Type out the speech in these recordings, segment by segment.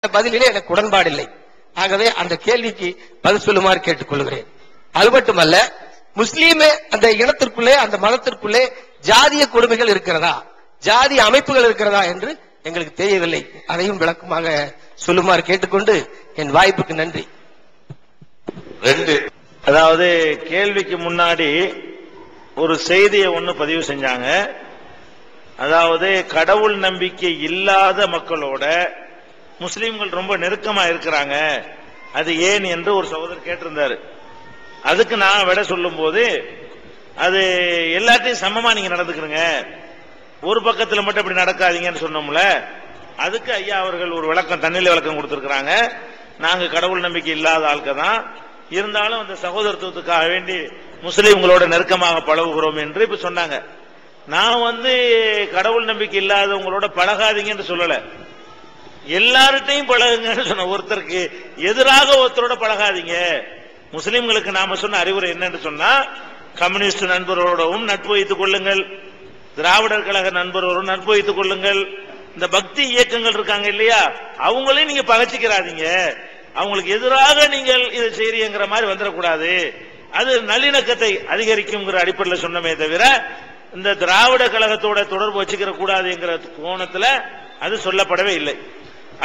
பதிலிலே எனக்கு உடன்பாடில்லை. ஆகவே அந்த கேள்விக்கு பதில் சொல்லுமாறு கேட்டுக்கொள்கிறேன். அது மட்டுமல்ல, முஸ்லீமே அந்த இனத்திற்குள்ளே அந்த மதத்திற்குள்ளே ஜாதிய கொடுமைகள் இருக்கிறதா, ஜாதி அமைப்புகள் இருக்கிறதா என்று எங்களுக்கு தெரியவில்லை. அதையும் விளக்கமாக சொல்லுமாறு கேட்டுக்கொண்டு என் வாய்ப்புக்கு நன்றி. அதாவது கேள்விக்கு முன்னாடி ஒரு செய்தியை ஒண்ணு பதிவு செஞ்சாங்க. அதாவது கடவுள் நம்பிக்கை இல்லாத மக்களோட முஸ்லிம்கள் ரொம்ப நெருக்கமா இருக்கிறாங்க, அது ஏன் என்று ஒரு சகோதரர் கேட்டிருந்தாரு. அதுக்கு நான் விட சொல்லும் போது, அது எல்லாத்தையும் சமமா நீங்க நடந்துக்கிறீங்க, ஒரு பக்கத்துல மட்டும் அப்படி நடக்காதீங்கன்னு சொன்னோம்ல. அதுக்கு ஐயா அவர்கள் ஒரு விளக்கம், தண்ணில விளக்கம் கொடுத்திருக்கிறாங்க. நாங்க கடவுள் நம்பிக்கை இல்லாத ஆட்கள் தான், இருந்தாலும் அந்த சகோதரத்துவத்துக்காக வேண்டி முஸ்லிம்களோட நெருக்கமாக பழகுகிறோம் என்று இப்ப சொன்னாங்க. நான் கடவுள் நம்பிக்கை இல்லாதவங்களோட பழகாதீங்கன்னு சொல்லல, எல்லார்ட்டையும் பழகுங்கன்னு சொன்ன. ஒருத்தருக்கு எதிராக ஒருத்தரோட பழகாதீங்க. முஸ்லிம்களுக்கு நாம சொன்ன அறிவுரை என்னன்னு சொன்னா, கம்யூனிஸ்ட் நண்பரோடவும் நட்பு வைத்துக் கொள்ளுங்கள், திராவிடர் கழக நண்பரோடும் நட்பு வைத்துக் கொள்ளுங்கள். இந்த பக்தி இயக்கங்கள் இருக்காங்க இல்லையா, அவங்களையும் நீங்க பகச்சிக்கிறாதீங்க, அவங்களுக்கு எதிராக நீங்கள் இதை செய்றீங்கிற மாதிரி வந்துடக்கூடாது. அது நல்லிணக்கத்தை அதிகரிக்கும்ங்கிற அடிப்படையில் சொன்னமே தவிர இந்த திராவிட கழகத்தோட தொடர்பு வச்சுக்கிற கூடாதுங்கிற கோணத்துல அது சொல்லப்படவே இல்லை.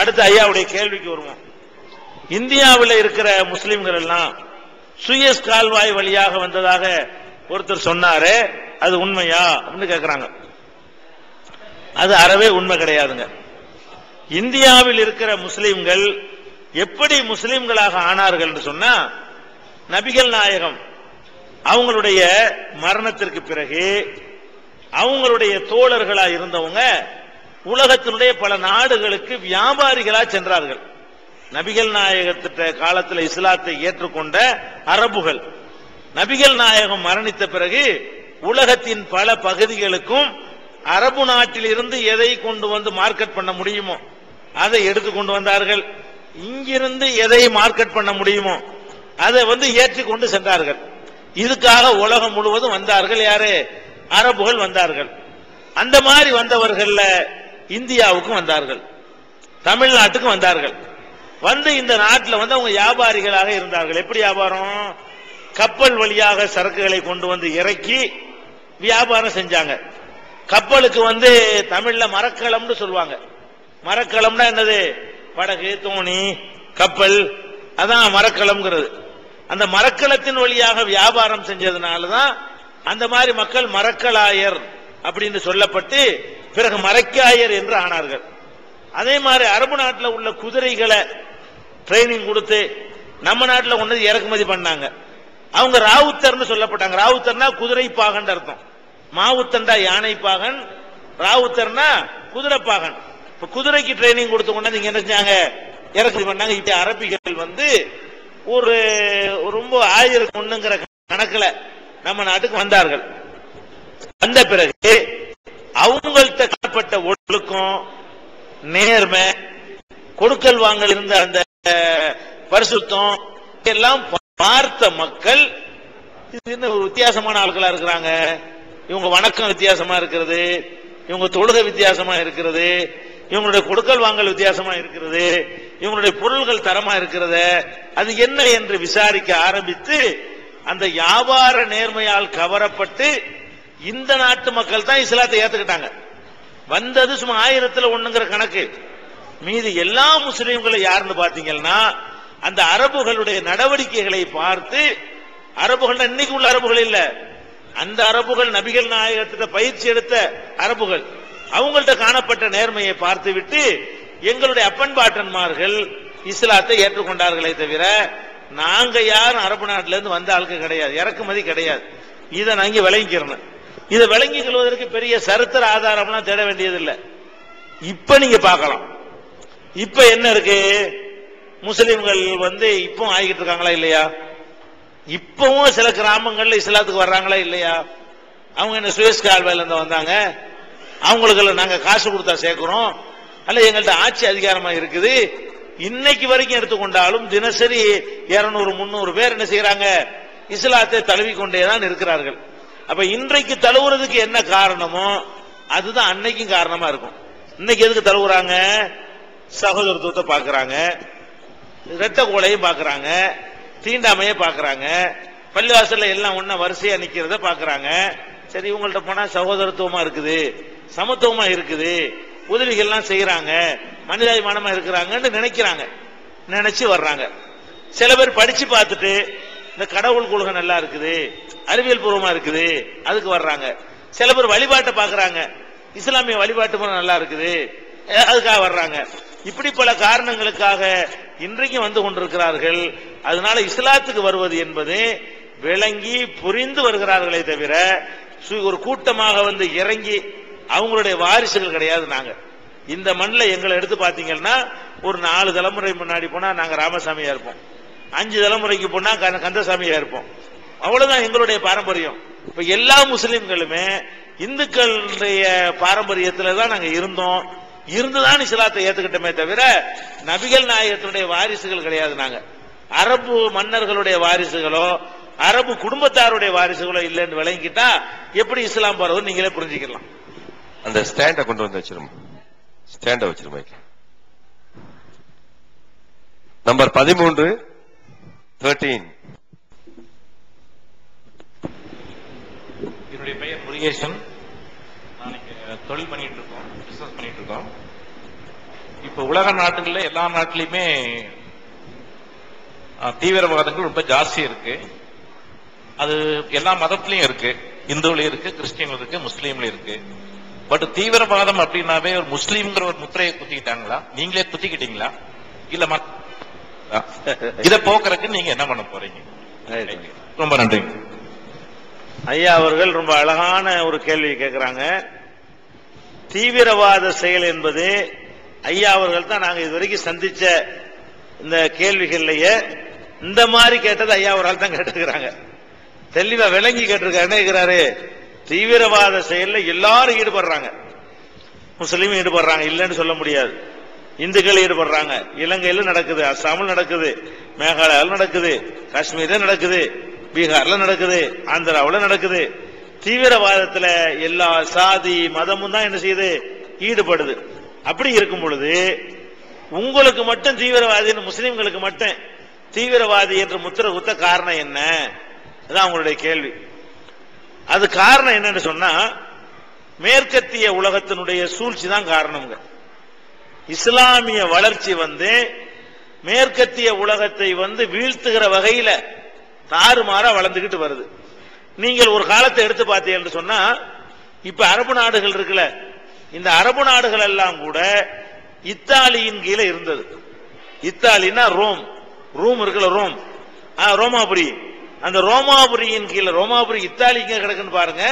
அடுத்து ஐயாவுடைய கேள்விக்கு வருவோம். இந்தியாவில் இருக்கிற முஸ்லிம்கள் எல்லாம் சுயஸ் கால்வாய் வழியாக வந்ததாக ஒருத்தர் சொன்னாரு, அது உண்மையா அப்படின்னு கேட்கிறாங்க. அது அறவே உண்மை கிடையாதுங்க. இந்தியாவில் இருக்கிற முஸ்லிம்கள் எப்படி முஸ்லிம்களாக ஆனார்கள் என்று சொன்னா, நபிகள் நாயகம் அவங்களுடைய மரணத்திற்கு பிறகு அவங்களுடைய தோழர்களா இருந்தவங்க உலகத்தினுடைய பல நாடுகளுக்கு வியாபாரிகளா சென்றார்கள். நபிகள் நாயகத்திட்ட காலத்தில் இஸ்லாத்தை ஏற்றுக்கொண்ட அரபுகள் நபிகள் நாயகம் மரணித்த பிறகு உலகத்தின் பல பகுதிகளுக்கும் அரபு நாட்டில் இருந்து எதை கொண்டு வந்து மார்க்கெட் பண்ண முடியுமோ அதை எடுத்துக்கொண்டு வந்தார்கள். இங்கிருந்து எதை மார்க்கெட் பண்ண முடியுமோ அதை ஏற்றிக்கொண்டு சென்றார்கள். இதுக்காக உலகம் முழுவதும் வந்தார்கள். யாரு? அரபுகள் வந்தார்கள். அந்த மாதிரி வந்தவர்கள் இந்தியாவுக்கும் வந்தார்கள், தமிழ்நாட்டுக்கும் வந்தார்கள். இந்த நாட்டில் அவங்க வியாபாரிகளாக இருந்தார்கள். எப்படி வியாபாரம்? கப்பல் வழியாக சரக்குகளை கொண்டு வந்து இறக்கி வியாபாரம் செஞ்சாங்க. கப்பலுக்கு தமிழ்ல மரக்களம்னு சொல்லுவாங்க. மரக்களம்னா என்னது? படகு, தோணி, கப்பல், அதான் மரக்களம்ங்கிறது. அந்த மரக்களத்தின் வழியாக வியாபாரம் செஞ்சதுனாலதான் அந்த மாதிரி மக்கள் மரக்கலாயர் அப்படின்னு சொல்லப்பட்டு பிறகு மரக்காயர் என்று ஆனார்கள். அதே மாதிரி அரபு நாட்டில் உள்ள குதிரைகளை ட்ரைனிங் கொடுத்து நம்ம நாட்டில் கொண்டு இறக்குமதி பண்ணாங்க. அவங்க ராவுத்தர்னு சொல்லப்பட்டாங்க. ராவுத்தர்னா குதிரை பாகன் அர்த்தம். மாவுத்தண்டா யானை பாகன், ராவுத்தர்னா குதிரை பாகன். குதிரைக்கு ட்ரைனிங் கொடுத்து கொண்டு நீங்க என்ன செஞ்சாங்க? இறக்குமதி பண்ணாங்க. இப்ப அரபிகள் ஒரு ரொம்ப 1000 கணக்குல நம்ம நாட்டுக்கு வந்தார்கள். வந்த பிறகு அவங்கள்ட்ட காணப்பட்ட ஒழுக்கம், நேர்மை, கொடுக்கல் வாங்கல் இருந்த அந்த பரிசுத்தம் எல்லாம் பார்த்த மக்கள், இது என்ன ஒரு வித்தியாசமான ஆட்களா இருக்கிறாங்க, இவங்க வணக்கம் வித்தியாசமா இருக்கிறது, இவங்க தொழுகை வித்தியாசமா இருக்கிறது, இவங்களுடைய கொடுக்கல் வாங்கல் வித்தியாசமா இருக்கிறது, இவங்களுடைய பொருள்கள் தரமா இருக்கிறது, அது என்ன என்று விசாரிக்க ஆரம்பித்து அந்த வியாபார நேர்மையால் கவரப்பட்டு இந்த நாட்டு மக்கள் தான் இஸ்லாத்தை ஏத்துக்கிட்டாங்க. வந்தது சும்மா 1000 கணக்கு. மீது எல்லா முஸ்லிம்களும் யாருன்னு பாத்தீங்கன்னா அந்த அரபுகளுடைய நடவடிக்கைகளை பார்த்து, அரபுகள் இன்னைக்கு உள்ள அரபுகள் இல்ல, அந்த அரபுகள் நபிகள் நாயகத்திட்ட பயிற்சி எடுத்த அரபுகள், அவங்கள்ட்ட காணப்பட்ட நேர்மையை பார்த்து விட்டு எங்களுடைய அப்பன்பாட்டன்மார்கள் இஸ்லாத்தை ஏற்றுக்கொண்டார்களே தவிர நாங்க யாரும் அரபு நாட்டில இருந்து வந்த ஆட்கள் கிடையாது, இறக்குமதி கிடையாது. இதை நாங்க விளங்கிக்கிறோம். இதை விளங்கிக் கொள்வதற்கு பெரிய சரித்திர ஆதாரம்லாம் தேட வேண்டியதில்லை. இப்ப நீங்க பார்க்கலாம், இப்ப என்ன இருக்கு, முஸ்லிம்கள் இப்போ ஆகிட்டு இருக்காங்களா இல்லையா? இப்பவும் சில கிராமங்கள்ல இஸ்லாத்துக்கு வர்றாங்களா இல்லையா? அவங்க என்ன சுயஸ் கால்வாயில இருந்து வந்தாங்க, அவங்களுக்கு நாங்க காசு கொடுத்தா சேர்க்கிறோம், அல்ல எங்கள்கிட்ட ஆட்சி அதிகாரமா இருக்குது. இன்னைக்கு வரைக்கும் எடுத்துக்கொண்டாலும் தினசரி 200-300 பேர் என்ன செய்யறாங்க? இஸ்லாத்தை தழுவி கொண்டேதான் இருக்கிறார்கள். அப்ப இன்றைக்கு தழுவுறதுக்கு என்ன காரணமோ அதுதான் அன்னைக்கும் காரணமா இருக்கும். இன்னைக்கு எதுக்கு தழுவுறாங்க? சகோதரத்துவத்தை பார்க்கறாங்க, இரட்ட கோலையும் பார்க்கறாங்க, தீண்டாமையை பார்க்கறாங்க, பள்ளிவாசல்ல எல்லாம் ஒண்ணா வரிசையா நிக்கிறத பார்க்கறாங்க. சரி, இவங்கள்ட்ட போனா சகோதரத்துவமா இருக்குது, சமத்துவமா இருக்குது, உதவிகள்லாம் செய்யறாங்க, மனிதாபிமானமா இருக்கிறாங்கன்னு நினைக்கிறாங்க, நினைச்சு வர்றாங்க. சில பேர் படிச்சு பார்த்துட்டு இந்த கடவுள் கொள்கை நல்லா இருக்குது, அறிவியல் பூர்வமா இருக்குது, அதுக்கு வர்றாங்க. சில பேர் வழிபாட்டை பார்க்கறாங்க, இஸ்லாமிய வழிபாட்டு முறை நல்லா இருக்குது, அதுக்காக வர்றாங்க. இப்படி பல காரணங்களுக்காக இன்றைக்கு வந்து கொண்டிருக்கிறார்கள். அதனால இஸ்லாத்துக்கு வருவது என்பது விளங்கி புரிந்து வருகிறார்களே தவிர ஒரு கூட்டமாக வந்து இறங்கி அவங்களுடைய வாரிசுகள் கிடையாது. நாங்க இந்த மண்ணில் எங்களை எடுத்து பாத்தீங்கன்னா ஒரு 4 தலைமுறை முன்னாடி போனா நாங்க ராமசாமியா இருப்போம், 5 தலைமுறைக்கு போனா கந்தசாமியா இருப்போம். அவ்வளவுதான் எங்களுடைய பாரம்பரியம். இப்ப எல்லா முஸ்லிம்களுமே இந்துக்களுடைய பாரம்பரியத்துல தான் நாங்க இருந்தோம், இருந்துதான் இஸ்லாத்தை ஏத்துக்கிட்டோமே தவிர நபிகள் நாயகத்தினுடைய வாரிசுகள் கிடையாது. நாங்க அரபு மன்னர்களுடைய வாரிசுகளோ அரபு குடும்பத்தாருடைய வாரிசுகளோ இல்லைன்னு விளங்கிட்டா எப்படி இஸ்லாம் போறது நீங்களே புரிஞ்சுக்கலாம். அந்த ஸ்டாண்ட கொண்டு வந்து வச்சிரும், ஸ்டாண்ட வச்சிரும். நம்பர் 13 13. என்னுடைய பெயர் முருகேசன். நான் தொழில் பண்ணிட்டு இருக்கோம், பிசினஸ் பண்ணிட்டு இருக்கோம். இப்ப உலக நாட்டுகள்ல எல்லா நாட்டிலுமே தீவிரவாதங்கள் ரொம்ப ஜாஸ்தி இருக்கு. அது எல்லா மதத்திலையும் இருக்கு, இந்துவிலையும் இருக்கு, கிறிஸ்டியன்ல இருக்கு, முஸ்லீம்ல இருக்கு. பட் தீவிரவாதம் அப்படின்னாவே ஒரு முஸ்லீம்ங்கிற ஒரு முத்திரையை குத்திக்கிட்டாங்களா, நீங்களே குத்திக்கிட்டீங்களா, இல்ல இதை போக்குறதுக்கு நீங்க என்ன பண்ண போறீங்க? ரொம்ப நன்றி. ஐயா அவர்கள் ரொம்ப அழகான ஒரு கேள்வி கேட்கிறாங்க. தீவிரவாத செயல் என்பது ஐயா அவர்கள் தான் நாங்க இதுவரைக்கும் சந்திச்ச இந்த கேள்விகள்லயே இந்த மாதிரி கேட்டது ஐயா அவர்கள் தான் கேட்டுக்கிறாங்க. தெளிவா விளங்கி கேட்டிருக்காரு. என்ன கேட்கிறாரு? தீவிரவாத செயல்ல எல்லாரும் ஈடுபடுறாங்க, முஸ்லீம் ஈடுபடுறாங்க, இல்லைன்னு சொல்ல முடியாது. இந்துக்கள் ஈடுபடுறாங்க, இலங்கையில நடக்குது, அஸ்ஸாமில் நடக்குது, மேகாலயாவில் நடக்குது, காஷ்மீர்ல நடக்குது, பீகார்ல நடக்குது, ஆந்திராவில் நடக்குது. தீவிரவாதத்துல எல்லா சாதி மதமும் தான் என்ன செய்யுது, ஈடுபடுது. அப்படி இருக்கும் பொழுது உங்களுக்கு மட்டும் தீவிரவாதி, முஸ்லீம்களுக்கு மட்டும் தீவிரவாதி என்று முத்திர குத்த காரணம் என்ன? அதான் உங்களுடைய கேள்வி. அது காரணம் என்னன்னு சொன்னா மேற்கத்திய உலகத்தினுடைய சூழ்ச்சி தான் காரணம்ங்க. இஸ்லாமிய வளர்ச்சி வந்து மேற்கத்திய உலகத்தை வந்து வீழ்த்துகிற வகையில தாறுமாறா வளர்ந்துகிட்டு வருது. நீங்கள் ஒரு காலத்தை எடுத்து பார்த்தீங்கன்னு சொன்னா இப்ப அரபு நாடுகள் இருக்குல்ல, இந்த அரபு நாடுகள் எல்லாம் கூட இத்தாலியின் கீழே இருந்தது. இத்தாலினா ரோம், ரூம் இருக்குல்ல, ரோம், ரோமாபுரி, அந்த ரோமாபுரியின் கீழே, ரோமாபுரி இத்தாலிக்கு கிடக்குன்னு பாருங்க.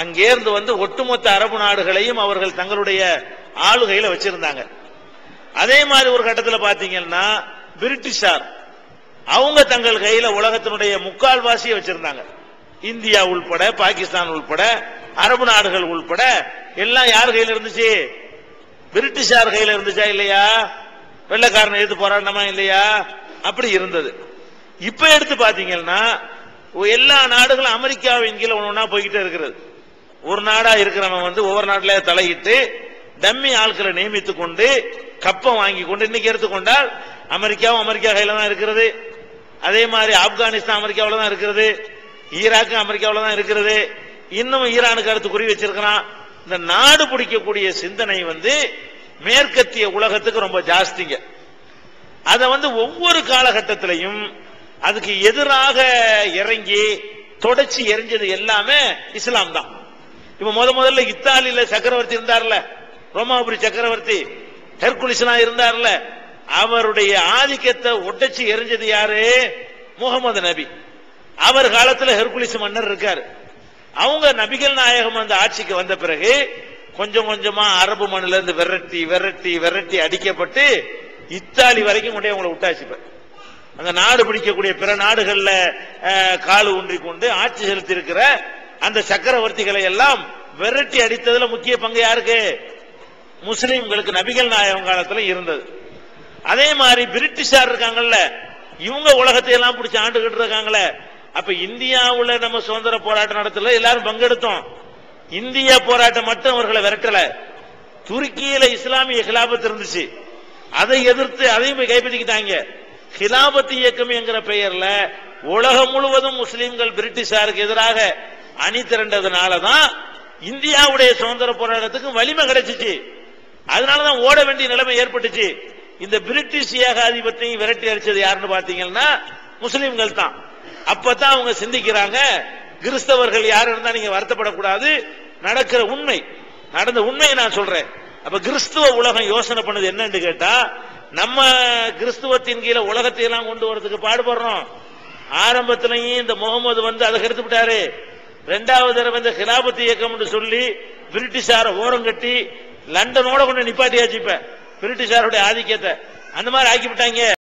அங்கேருந்து வந்து ஒட்டுமொத்த அரபு நாடுகளையும் அவர்கள் தங்களுடைய ஆளுகையில வச்சிருந்தாங்க. அதே மாதிரி ஒரு கட்டத்தில் பாத்தீங்கன்னா பிரிட்டிஷார் அவங்க தங்கள் கையில உலகத்தினுடைய முக்கால்வாசியை வச்சிருந்தாங்க. இந்தியா உள்பட, பாகிஸ்தான் உள்பட, அரபு நாடுகள் உள்பட எல்லாம் யார் கையில இருந்துச்சு? பிரிட்டிஷார் கையில இருந்துச்சா இல்லையா? வெள்ளைக்காரனை எடுத்து போராடணுமா இல்லையா? அப்படி இருந்தது. இப்ப எடுத்து பாத்தீங்கன்னா எல்லா நாடுகளும் அமெரிக்காவின் கீழே ஒன்னா போய்கிட்டே இருக்கிறது. ஒரு நாடா இருக்கிறவன் வந்து ஒவ்வொரு நாட்டில தலையிட்டு டம்மி ஆட்களை நியமித்துக் கொண்டு கப்பம் வாங்கி கொண்டு இன்னைக்கு எடுத்துக்கொண்டால் அமெரிக்காவும் அமெரிக்கா கையில தான் இருக்கிறது. அதே மாதிரி ஆப்கானிஸ்தான் அமெரிக்காவில் தான் இருக்கிறது, ஈராக்கு அமெரிக்காவில் தான் இருக்கிறது, இன்னும் ஈரானுக்கு அடுத்து குறி வச்சிருக்கிறான். இந்த நாடு பிடிக்கக்கூடிய சிந்தனை வந்து மேற்கத்திய உலகத்துக்கு ரொம்ப ஜாஸ்திங்க. அதை வந்து ஒவ்வொரு காலகட்டத்திலையும் அதுக்கு எதிராக இறங்கி தொடர்ச்சி எரிஞ்சது எல்லாமே இஸ்லாம் தான். இப்ப முதல்ல இத்தாலியில சக்கரவர்த்தி இருந்தார்ல, ரோமாபுரி சக்கரவர்த்தி ஹெர்குலிஸ்லாம் இருந்தார்ல, அவருடைய ஆதிக்கத்தை ஒட்டச்சி எரிஞ்சது யாரு? முகமது நபி. அவர் காலத்துல ஹெர்குலிஸ் மன்னர் இருக்காரு. அவங்க நபிகள் நாயகம் அந்த ஆட்சிக்கு வந்த பிறகு கொஞ்சம் கொஞ்சமா அரபு மண்ணில இருந்து விரட்டி விரட்டி விரட்டி அடிக்கப்பட்டு இத்தாலி வரைக்கும் கொண்டே அவங்களை விட்டாச்சு. அந்த நாடு பிடிக்கக்கூடிய பிற நாடுகள்ல காலு ஊன்றி கொண்டு ஆட்சி செலுத்தி இருக்கிற அந்த சக்கரவர்த்திகளை எல்லாம் விரட்டி அடித்ததுல முக்கிய பங்கு யாருக்கு? முஸ்லிம்களுக்கு நபிகள் நாயகம் காலத்துல இருந்தது. அதே மாதிரி பிரிட்டிஷார் இருக்காங்கல்ல, இவங்க உலகத்தை எல்லாம் பிடிச்சி ஆண்டுகிட்டு இருக்காங்களே. அப்ப இந்தியாவுல நம்ம சுதந்திர போராட்டம் நடத்தல, எல்லாரும் பங்கெடுத்தோம். இந்தியா போராட்டம் மட்டும் அவர்களை விரட்டல. துருக்கியில இஸ்லாமிய கிலாபத் இருந்துச்சு, அதை எதிர்த்து அதையும் போய் கைப்பற்றிக்கிட்டாங்க. ஹிலாபத் இயக்கம் என்கிற பெயர்ல உலகம் முழுவதும் முஸ்லிம்கள் பிரிட்டிஷாருக்கு எதிராக அணி திரண்டதுனாலதான் இந்தியாவுடைய சுதந்திர போராட்டத்துக்கு வலிமை கிடைச்சிச்சு. அதனாலதான் ஓட வேண்டிய நிலைமை ஏற்பட்டுச்சு. இந்த பிரிட்டிஷ் ஏகாதிபத்தியம் விரட்டி அடிச்சது யாருன்னு பாத்தீங்கன்னா முஸ்லிம்கள் தான். அப்பதான் அவங்க சிந்திக்கிறாங்க, கிறிஸ்தவர்கள் யாரு இருந்தா நீங்க வருத்தப்படக்கூடாது, நடக்கிற உண்மை, நடந்த உண்மையை நான் சொல்றேன். அப்ப கிறிஸ்துவ உலகம் யோசனை பண்ணது என்னன்னு கேட்டா, நம்ம கிறிஸ்துவத்தின் கீழே உலகத்தை எல்லாம் கொண்டு வரதுக்கு பாடுபடுறோம். ஆரம்பத்திலையும் இந்த முகமது வந்து அதை கெடுத்து விட்டாரு. இரண்டாவது தடவை இந்த ஹிலாபத் இயக்கம் சொல்லி பிரிட்டிஷார ஓரம் கட்டி லண்டனோட கொண்டு நிப்பாட்டியாச்சு. இப்ப பிரிட்டிஷாருடைய ஆதிக்கத்தை அந்த மாதிரி ஆக்கி விட்டாங்க.